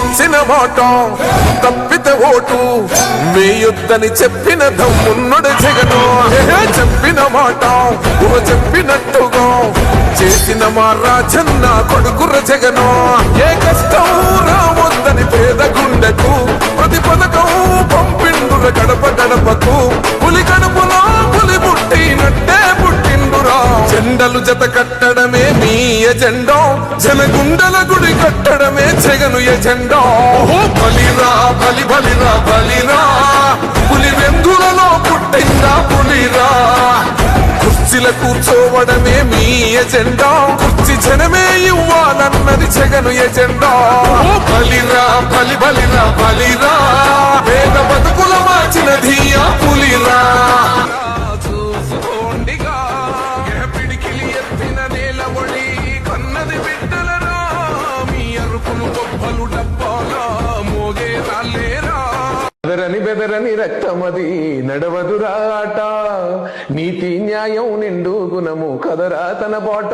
ఇచ్చిన మాట తప్పితే ఓటు వేయొద్దని చెప్పిన దమ్మున్నడు జగను. చెప్పిన మాట చెప్పినట్టుగా చేసిన మా రాజన్న కొడుకుర జగను. ఏ కష్టం రావద్దని పేద గుండెకు ప్రతి పథకం పంపిండుర గడప గడపకు. పులి కడుపులో పులి పుట్టినట్టే పుట్టిండురా. జెండలు జత కట్టడమే మీ ఎజెండా, జనగుండల గుడి కట్టడమే జగను ఎజెండా. బలిరా బలి బలిరా బలిరా, పులి వెందులలో పుట్టిందా పులిరా. కుర్చీల కూర్చోవడమే మీ ఎజెండా, కుర్చీ జనమే ఇవ్వాలన్నది జగను ఎజెండా. బలిరా బలి బలిరా బలిరా, పేద బతుకుల మార్చినది ఆ పులిరా. చూసుకోండిగా పిడికిలి ఎత్తిన నేల ఒడి కన్నది బిడ్డలరా. మీ అరుపులు గొప్పలు డబ్బాలా మోగే రాలేరా. బెదరని రక్తమది నడవదురాట, నీతి న్యాయం నిండు గుణము కదరా తన బాట.